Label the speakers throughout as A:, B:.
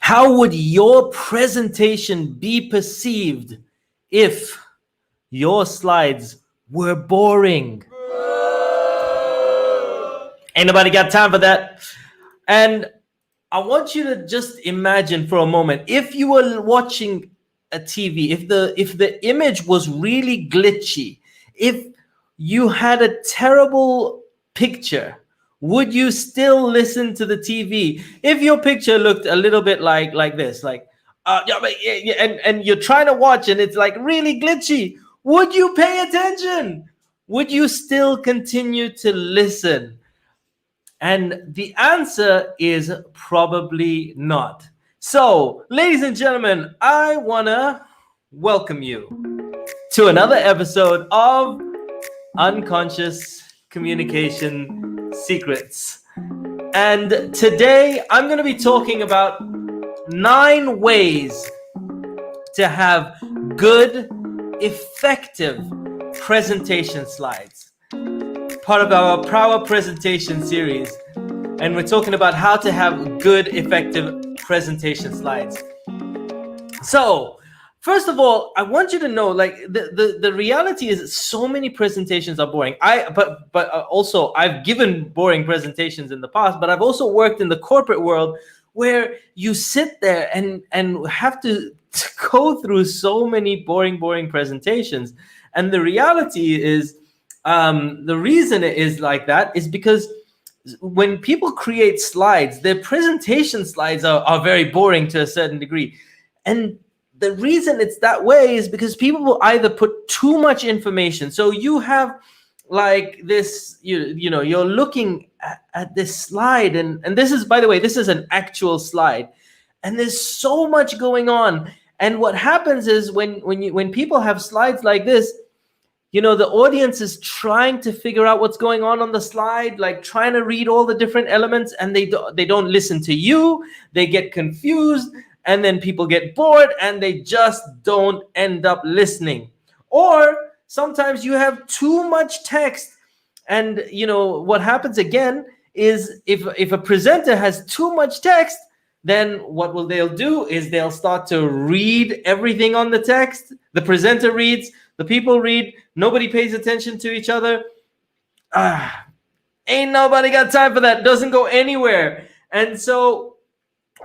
A: How would your presentation be perceived if your slides were boring? Ain't nobody got time for that. And I want you to just imagine for a moment, if you were watching a TV, if the image was really glitchy, if you had a terrible picture, would you still listen to the TV? If your picture looked a little bit like this, like and you're trying to watch and it's like really glitchy, would you pay attention? Would you still continue to listen? And the answer is probably not. So, ladies and gentlemen, I want to welcome you to another episode of Unconscious Communication Secrets. And today I'm going to be talking about 9 ways to have good, effective presentation slides. Part of our Power Presentation series, and we're talking about how to have good, effective presentation slides. So, first of all, I want you to know, like the reality is, so many presentations are boring. But also I've given boring presentations in the past, but I've also worked in the corporate world where you sit there and have to go through so many boring presentations. And the reality is, the reason it is like that is because when people create slides, their presentation slides are very boring to a certain degree. And the reason it's that way is because people will either put too much information. So you have like this, you know, you're looking at this slide, and this is, by the way, this is an actual slide, and there's so much going on. And what happens is when people have slides like this, you know, the audience is trying to figure out what's going on the slide, like trying to read all the different elements, and they don't listen to you. They get confused, and then people get bored, and they just don't end up listening. Or sometimes you have too much text, and you know what happens again is if a presenter has too much text, then what they'll do is they'll start to read everything on the text. The presenter reads, the people read, nobody pays attention to each other. Ain't nobody got time for that. Doesn't go anywhere. And so,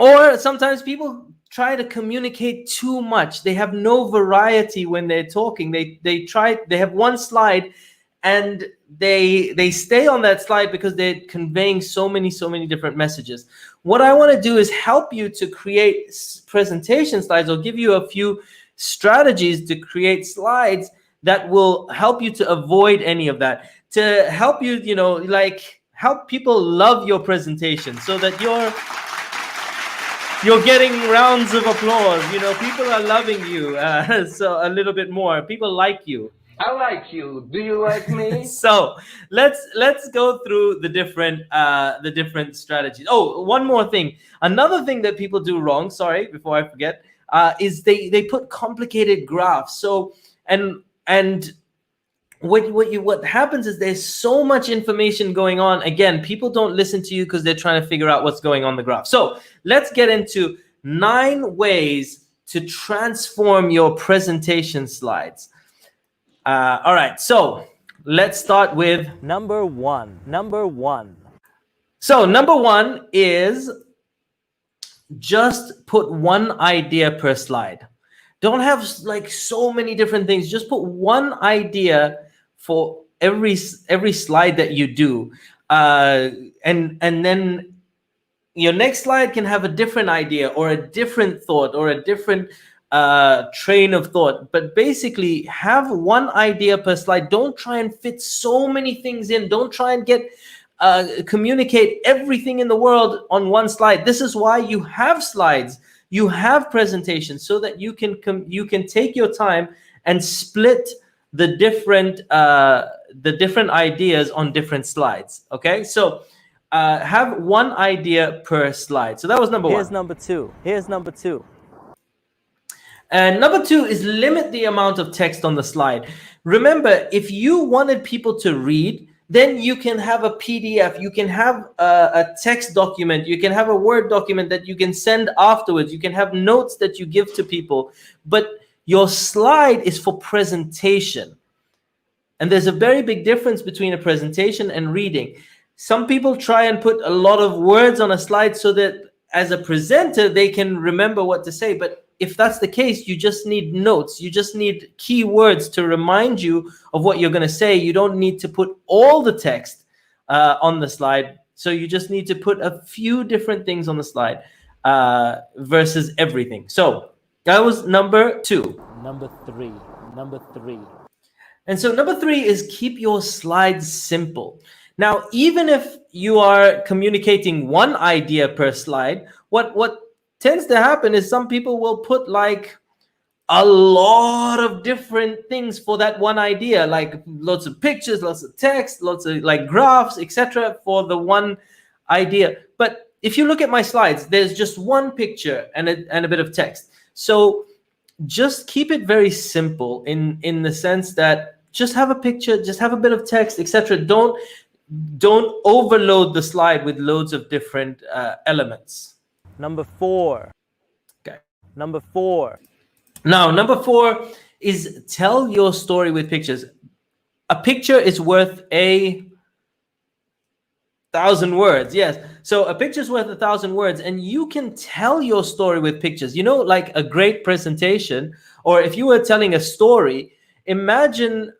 A: or sometimes people try to communicate too much. They have no variety when they're talking. They have one slide, and they stay on that slide because they're conveying so many different messages. What I want to do is help you to create presentation slides, or give you a few strategies to create slides that will help you to avoid any of that, to help you, you know, like help people love your presentation, so that you're getting rounds of applause. You know, people are loving you so a little bit more. People like you.
B: I like you. Do you like me?
A: So let's go through the different strategies. Oh, one more thing. Another thing that people do wrong, sorry, before I forget, is they put complicated graphs. So and what happens is there's so much information going on. Again, people don't listen to you because they're trying to figure out what's going on the graph. So let's get into 9 ways to transform your presentation slides. All right, so let's start with
C: Number one.
A: So number 1 is just put one idea per slide. Don't have like so many different things. Just put one idea for every slide that you do, and then your next slide can have a different idea, or a different thought, or a different train of thought. But basically, have one idea per slide. Don't try and fit so many things in. Don't try and communicate everything in the world on one slide. This is why you have slides. You have presentations, so that you can take your time and split the different ideas on different slides. Okay, so have one idea per slide. So that was number 1.
C: Here's number two.
A: And number 2 is limit the amount of text on the slide. Remember, if you wanted people to read, then you can have a PDF, you can have a text document, you can have a Word document that you can send afterwards, you can have notes that you give to people. But your slide is for presentation. And there's a very big difference between a presentation and reading. Some people try and put a lot of words on a slide so that as a presenter, they can remember what to say. But if that's the case, you just need notes. You just need key words to remind you of what you're going to say. You don't need to put all the text on the slide. So you just need to put a few different things on the slide versus everything. So that was number 2.
C: Number 3. Number 3.
A: And so number 3 is keep your slides simple. Now, even if you are communicating one idea per slide, what tends to happen is some people will put like a lot of different things for that one idea, like lots of pictures, lots of text, lots of like graphs, etc. for the one idea. But if you look at my slides, there's just one picture and a bit of text. So just keep it very simple in the sense that just have a picture, just have a bit of text, etc. Don't overload the slide with loads of different elements.
C: Number 4.
A: Okay.
C: Number 4.
A: Now, number 4 is tell your story with pictures. A picture is worth 1,000 words. Yes. So a picture is worth 1,000 words, and you can tell your story with pictures. You know, like a great presentation, or if you were telling a story, imagine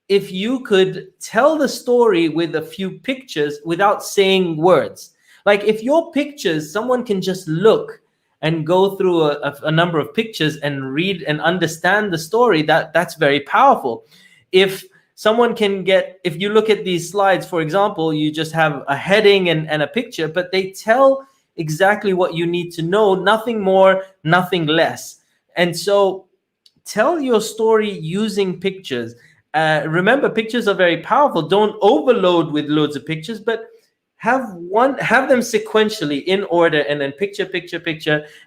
A: if you could tell the story with a few pictures without saying words. Like if your pictures, someone can just look and go through a number of pictures and read and understand the story, that's very powerful. If someone can if you look at these slides, for example, you just have a heading and a picture, but they tell exactly what you need to know, nothing more, nothing less. And so tell your story using pictures. Remember, pictures are very powerful. Don't overload with loads of pictures, but have them sequentially in order, and then picture,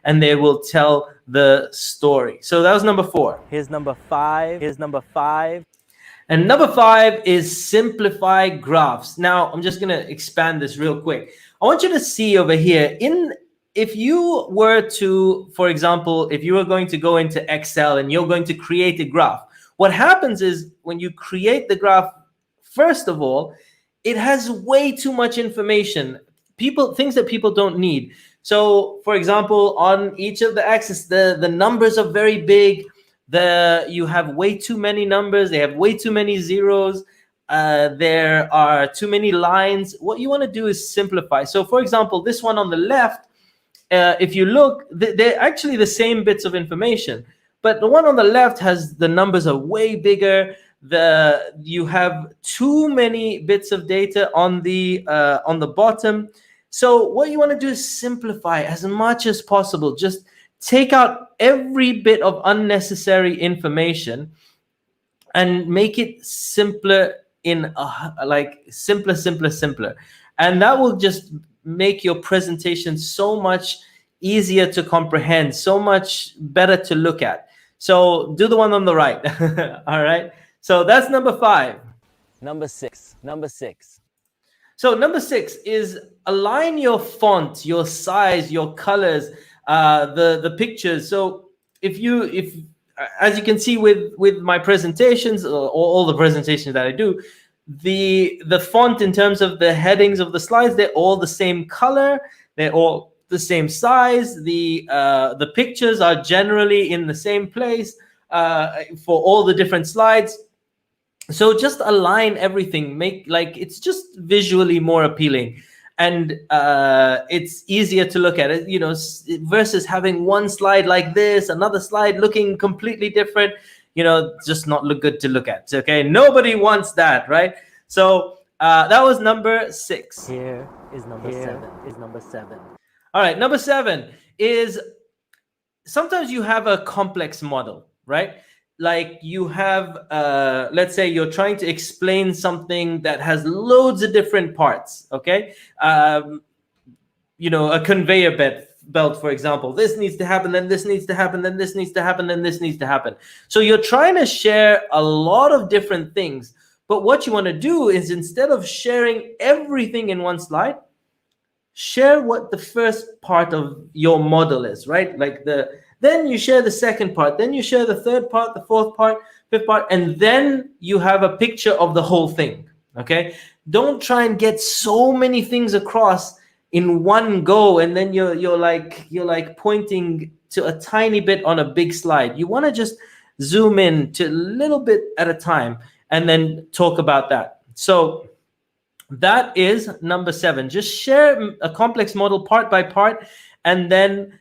A: and they will tell the story. So that was number 4.
C: Here's number 5. Here's number 5.
A: And number 5 is simplify graphs. Now, I'm just going to expand this real quick. I want you to see over here, if you were to, for example, if you were going to go into Excel and you're going to create a graph, what happens is when you create the graph, first of all, it has way too much information, things that people don't need. So, for example, on each of the axes, the numbers are very big. You have way too many numbers. They have way too many zeros. There are too many lines. What you want to do is simplify. So, for example, this one on the left, if you look, they're actually the same bits of information. But the one on the left has the numbers are way bigger. You have too many bits of data on the bottom. So what you want to do is simplify as much as possible. Just take out every bit of unnecessary information and make it simpler simpler. And that will just make your presentation so much easier to comprehend, so much better to look at. So do the one on the right. All right. So that's number 5.
C: Number 6. Number 6.
A: So number 6 is align your font, your size, your colors, the pictures. So if as you can see with my presentations, or all the presentations that I do, the font in terms of the headings of the slides, they're all the same color. They're all the same size. The pictures are generally in the same place for all the different slides. So just align everything, it's just visually more appealing, and it's easier to look at it, versus having one slide like this, another slide looking completely different, just not look good to look at. Okay, nobody wants that, right? So that was number 6.
C: Here is number 7.
A: All right, number 7 is sometimes you have a complex model, right? Like you have, let's say you're trying to explain something that has loads of different parts, okay? A conveyor belt, for example. This needs to happen, then this needs to happen, then this needs to happen, then this needs to happen. So you're trying to share a lot of different things. But what you want to do is, instead of sharing everything in one slide, share what the first part of your model is, right? Like then you share the second part, then you share the third part, the fourth part, fifth part, and then you have a picture of the whole thing. Okay, don't try and get so many things across in one go, and then you're like pointing to a tiny bit on a big slide. You want to just zoom in to a little bit at a time and then talk about that. So that is number 7. Just share a complex model part by part, and then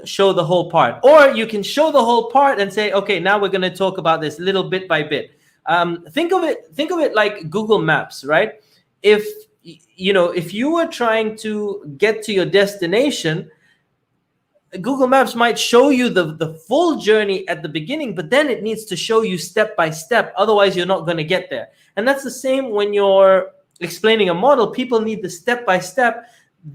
A: show the whole part. Or you can show the whole part and say, okay, now we're going to talk about this little bit by bit. Think of it like Google Maps, right? If you were trying to get to your destination, Google Maps might show you the full journey at the beginning, but then it needs to show you step by step. Otherwise, you're not going to get there. And that's the same when you're explaining a model. People need the step by step.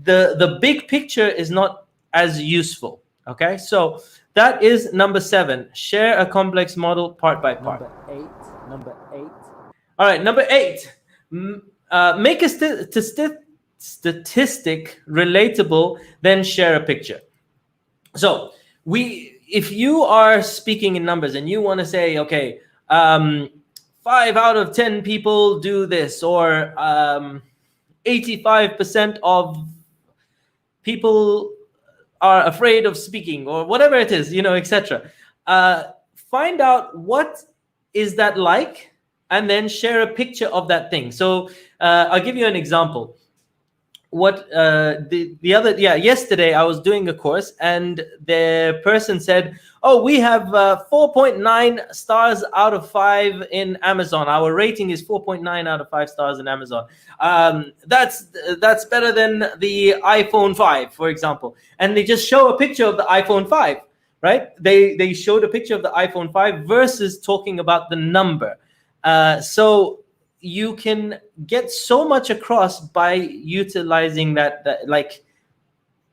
A: The big picture is not as useful. Okay, so that is number 7. Share a complex model part by part.
C: Number 8.
A: All right, number 8. Make a statistic relatable, then share a picture. So if you are speaking in numbers and you want to say, okay, 5 out of 10 people do this, or 85% of people are afraid of speaking, or whatever it is, etc. Find out what is that like, and then share a picture of that thing. So I'll give you an example. Yesterday I was doing a course, and the person said, oh, we have 4.9 stars out of 5 in Amazon. Our rating is 4.9 out of 5 stars in Amazon. That's better than the iPhone 5, for example. And they just show a picture of the iPhone 5, right? They showed a picture of the iPhone 5 versus talking about the number. So you can get so much across by utilizing that like,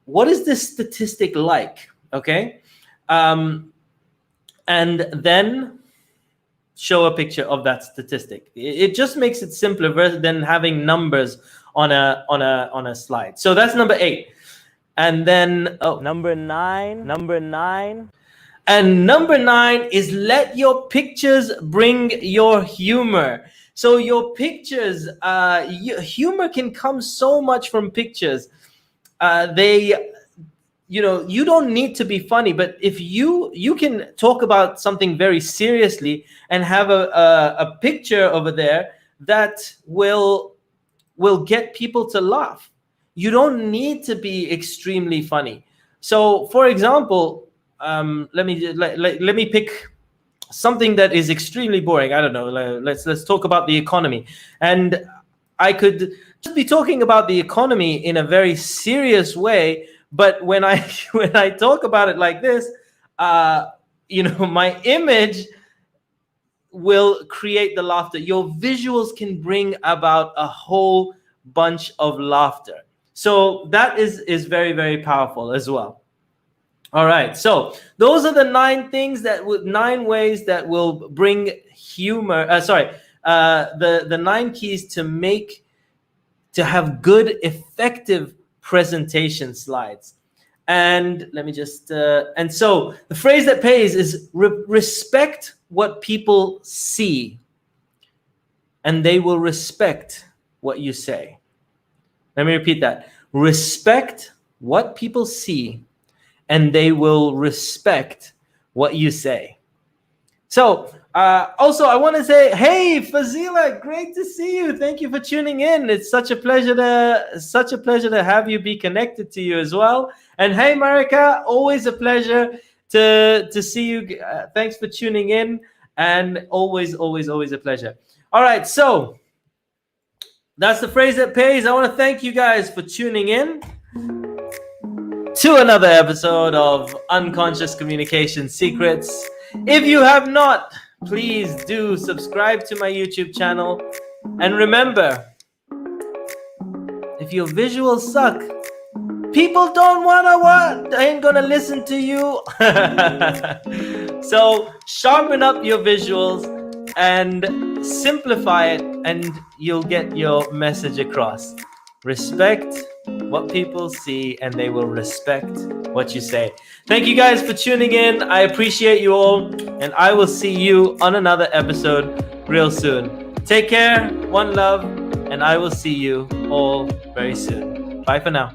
A: what is this statistic like? Okay. And then show a picture of that statistic. It just makes it simpler rather than having numbers on a slide. So that's number 8. And then
C: Number 9.
A: And number 9 is let your pictures bring your humor. So your pictures, humor can come so much from pictures. You don't need to be funny, but if you can talk about something very seriously and have a picture over there that will get people to laugh. You don't need to be extremely funny. So, for example, let me pick something that is extremely boring. I don't know. Let's talk about the economy, and I could just be talking about the economy in a very serious way. But when I talk about it like this, my image will create the laughter. Your visuals can bring about a whole bunch of laughter. So that is very, very powerful as well. All right, so those are the 9 ways that will bring humor. The 9 keys to have good, effective presentation slides. And let me just and so the phrase that pays is respect what people see, and they will respect what you say. Let me repeat that. Respect what people see, and they will respect what you say. So also, I want to say, hey, Fazila, great to see you. Thank you for tuning in. It's such a pleasure to have you, be connected to you as well. And hey, Marika, always a pleasure to see you. Thanks for tuning in, and always a pleasure. All right, so that's the phrase that pays. I want to thank you guys for tuning in to another episode of Unconscious Communication Secrets. If you have not, please do subscribe to my YouTube channel. And remember, if your visuals suck, people ain't gonna listen to you. So sharpen up your visuals and simplify it, and you'll get your message across. Respect what people see, and they will respect what you say. Thank you guys for tuning in. I appreciate you all, and I will see you on another episode real soon. Take care, one love, and I will see you all very soon. Bye for now.